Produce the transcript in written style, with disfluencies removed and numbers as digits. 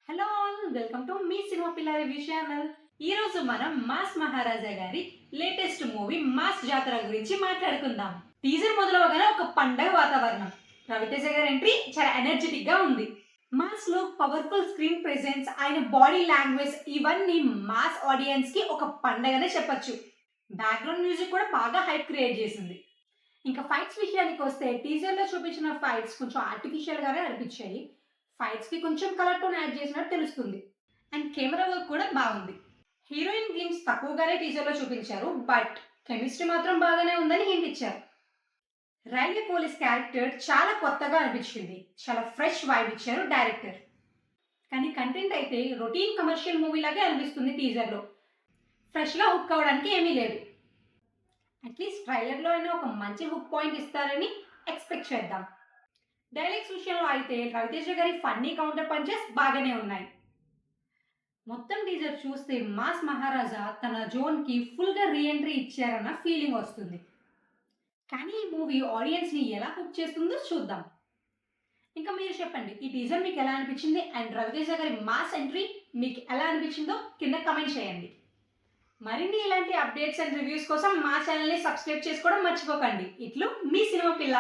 Hello all welcome to me cinema పిల్ల review channel. ఈ రోజు మనం మాస్ మహారాజా గారి లేటెస్ట్ మూవీ మాస్ జాతర గురించి మాట్లాడుకుందాం. టీజర్ మొదలవగానే ఒక పండగ వాతావరణం. రవితేజ గారి ఎంట్రీ చాలా ఎనర్జెటిక్ గా ఉంది. Mass look, powerful screen presence, ఆయన బాడీ లాంగ్వేజ్ ఇవన్నీ మాస్ ఆడియన్స్ కి ఒక పండగనే చెప్పొచ్చు. బ్యాక్గ్రౌండ్ మ్యూజిక్ కూడా బాగా హైప్ క్రియేట్ చేసింది. ఇంకా ఫైట్స్ విషయానికి వస్తే టీజర్ లో చూపించిన ఫైట్స్ కొంచెం ఆర్టిఫిషియల్ గానే అనిపించాయి. ఫైట్స్ కి కొంచెం కలర్ టోన్ యాడ్ చేసినట్టు తెలుస్తుంది. అండ్ కెమెరా వర్క్ కూడా బాగుంది. హీరోయిన్ గ్లిమ్స్ తక్కువగానే టీజర్ లో చూపించారు, బట్ కెమిస్ట్రీ మాత్రం బాగానే ఉందని హింట్ ఇచ్చారు. రైల్వే పోలీస్ క్యారెక్టర్ చాలా కొత్తగా అనిపించింది. చాలా ఫ్రెష్ వైబ్ ఇచ్చారు డైరెక్టర్. కానీ కంటెంట్ అయితే రొటీన్ కమర్షియల్ మూవీ లాగే అనిపిస్తుంది టీజర్ లో. ఫ్రెష్ గా హుక్ అవ్వడానికి ఏమీ లేదు. అట్లీస్ట్ ట్రైలర్ లో అయినా ఒక మంచి హుక్ పాయింట్ ఇస్తారని ఎక్స్పెక్ట్ చేద్దాం. డైలాగ్స్ విషయంలో అయితే రవితేజ గారి ఫన్నీ కౌంటర్ పంచెస్ బాగానే ఉన్నాయి. మొత్తం టీజర్ చూస్తే మాస్ మహారాజా తన జోన్ కి ఫుల్ గా రీఎంట్రీ ఇచ్చారన్న ఫీలింగ్ వస్తుంది. కానీ ఈ మూవీ ఆడియన్స్ ని ఎలా హుక్ చేస్తుందో చూద్దాం. ఇంకా మీరు చెప్పండి, ఈ టీజర్ మీకు ఎలా అనిపించింది అండ్ రవితేజ గారి మాస్ ఎంట్రీ మీకు ఎలా అనిపించిందో కింద కమెంట్ చేయండి. మరిన్ని ఇలాంటి అప్డేట్స్ అండ్ రివ్యూస్ కోసం మా ఛానల్ని సబ్స్క్రైబ్ చేసుకోవడం మర్చిపోకండి. ఇట్లు మీ సినిమా పిల్ల.